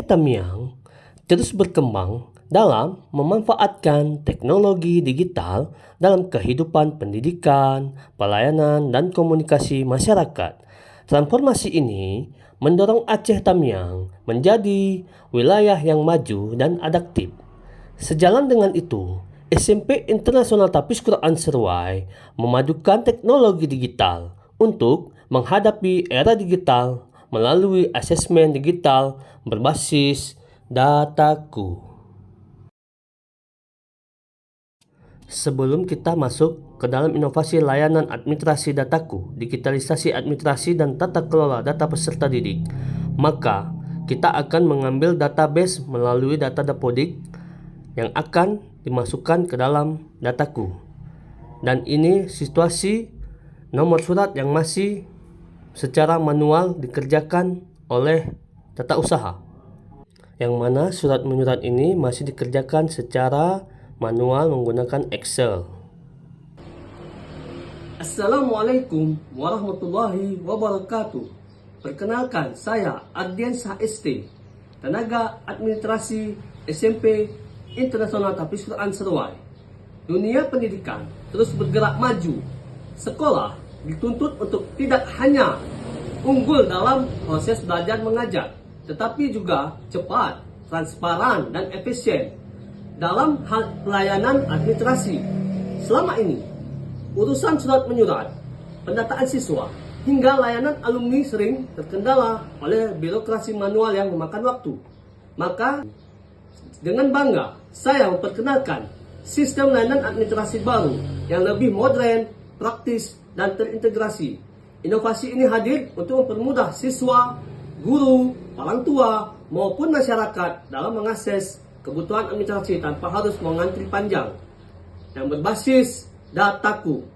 Tamiang terus berkembang dalam memanfaatkan teknologi digital dalam kehidupan pendidikan, pelayanan, dan komunikasi masyarakat. Transformasi ini mendorong Aceh Tamiang menjadi wilayah yang maju dan adaptif. Sejalan dengan itu, SMP Internasional Tapis Quran Seruai memadukan teknologi digital untuk menghadapi era digital melalui asesmen digital berbasis Dataku. Sebelum kita masuk ke dalam inovasi layanan administrasi Dataku, digitalisasi administrasi dan tata kelola data peserta didik, maka kita akan mengambil database melalui data Dapodik yang akan dimasukkan ke dalam Dataku. Dan ini situasi nomor surat yang masih secara manual dikerjakan oleh tata usaha, yang mana surat menyurat ini masih dikerjakan secara manual menggunakan Excel. Assalamualaikum warahmatullahi wabarakatuh. Perkenalkan, saya Ardiansyah ST, tenaga administrasi SMP Internasional Tapis Quran Seruai. Dunia pendidikan terus bergerak maju. Sekolah dituntut untuk tidak hanya unggul dalam proses belajar mengajar, tetapi juga cepat, transparan, dan efisien dalam hal pelayanan administrasi. Selama ini, urusan surat menyurat, pendataan siswa, hingga layanan alumni sering terkendala oleh birokrasi manual yang memakan waktu. Maka, dengan bangga, saya memperkenalkan sistem layanan administrasi baru yang lebih modern, praktis, dan terintegrasi. Inovasi ini hadir untuk mempermudah siswa, guru, orang tua, maupun masyarakat dalam mengakses kebutuhan administrasi tanpa harus mengantri panjang, yang berbasis Dataku.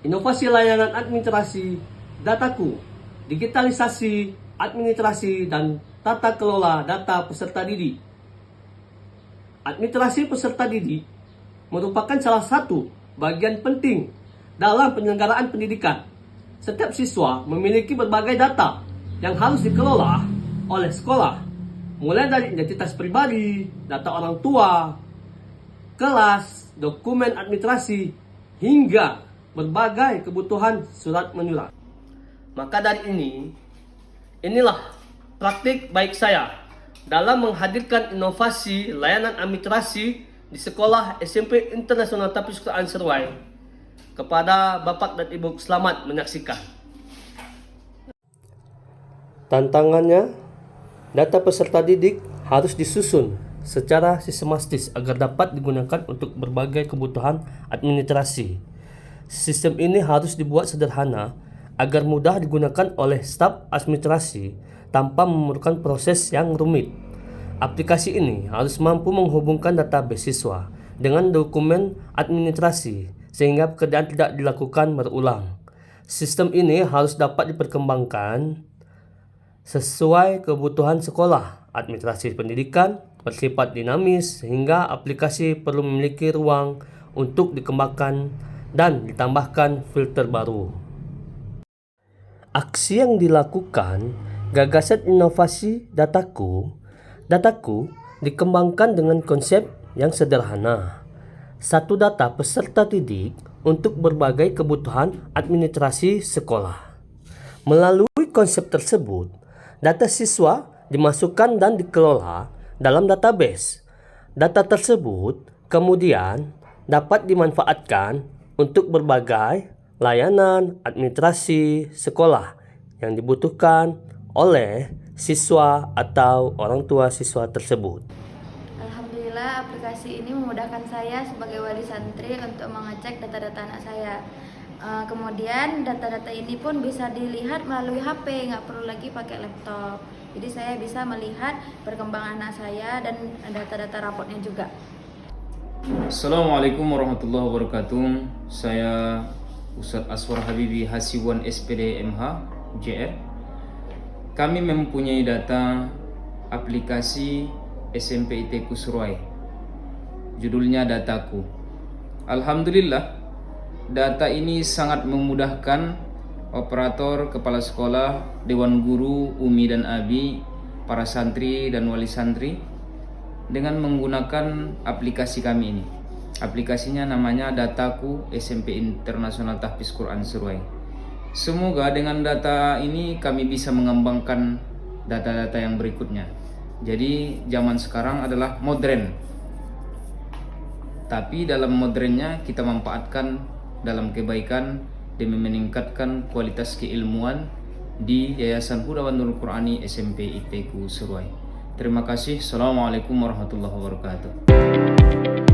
Inovasi layanan administrasi Dataku, digitalisasi administrasi dan tata kelola data peserta didik. Administrasi peserta didik merupakan salah satu bagian penting dalam penyelenggaraan pendidikan. Setiap siswa memiliki berbagai data yang harus dikelola oleh sekolah, mulai dari identitas pribadi, data orang tua, kelas, dokumen administrasi, hingga berbagai kebutuhan surat menyurat. Maka dari inilah praktik baik saya dalam menghadirkan inovasi layanan administrasi di sekolah SMP Internasional Tapis Quran Seruai. Kepada Bapak dan Ibu, selamat menyaksikan. Tantangannya, data peserta didik harus disusun secara sistematis agar dapat digunakan untuk berbagai kebutuhan administrasi. Sistem ini harus dibuat sederhana agar mudah digunakan oleh staf administrasi tanpa memerlukan proses yang rumit. Aplikasi ini harus mampu menghubungkan database siswa dengan dokumen administrasi sehingga pekerjaan tidak dilakukan berulang. Sistem ini harus dapat diperkembangkan sesuai kebutuhan sekolah. Administrasi pendidikan bersifat dinamis sehingga aplikasi perlu memiliki ruang untuk dikembangkan dan ditambahkan filter baru. Aksi yang dilakukan, gagasan inovasi Dataku dikembangkan dengan konsep yang sederhana. Satu data peserta didik untuk berbagai kebutuhan administrasi sekolah. Melalui konsep tersebut, data siswa dimasukkan dan dikelola dalam database. Data tersebut kemudian dapat dimanfaatkan untuk berbagai layanan administrasi sekolah yang dibutuhkan oleh siswa atau orang tua siswa tersebut. Alhamdulillah, aplikasi ini memudahkan saya sebagai wali santri untuk mengecek data-data anak saya. Kemudian data-data ini pun bisa dilihat melalui HP, nggak perlu lagi pakai laptop. Jadi saya bisa melihat perkembangan anak saya dan data-data rapotnya juga. Assalamualaikum warahmatullahi wabarakatuh. Saya Ustadz Aswar Habibi Hasibuan SPD MH JR. Kami mempunyai data aplikasi SMP ITQ Seruai. Judulnya Dataku. Alhamdulillah, data ini sangat memudahkan operator, kepala sekolah, dewan guru, UMI dan ABI para santri dan wali santri dengan menggunakan aplikasi kami ini. Aplikasinya namanya Dataku SMP Internasional Tahfiz Quran Seruai. Semoga dengan data ini kami bisa mengembangkan data-data yang berikutnya. Jadi zaman sekarang adalah modern, tapi dalam modernnya kita manfaatkan dalam kebaikan demi meningkatkan kualitas keilmuan di Yayasan Huda wan Nurul Qurani SMP ITQ Seruai. Terima kasih. Assalamualaikum warahmatullahi wabarakatuh.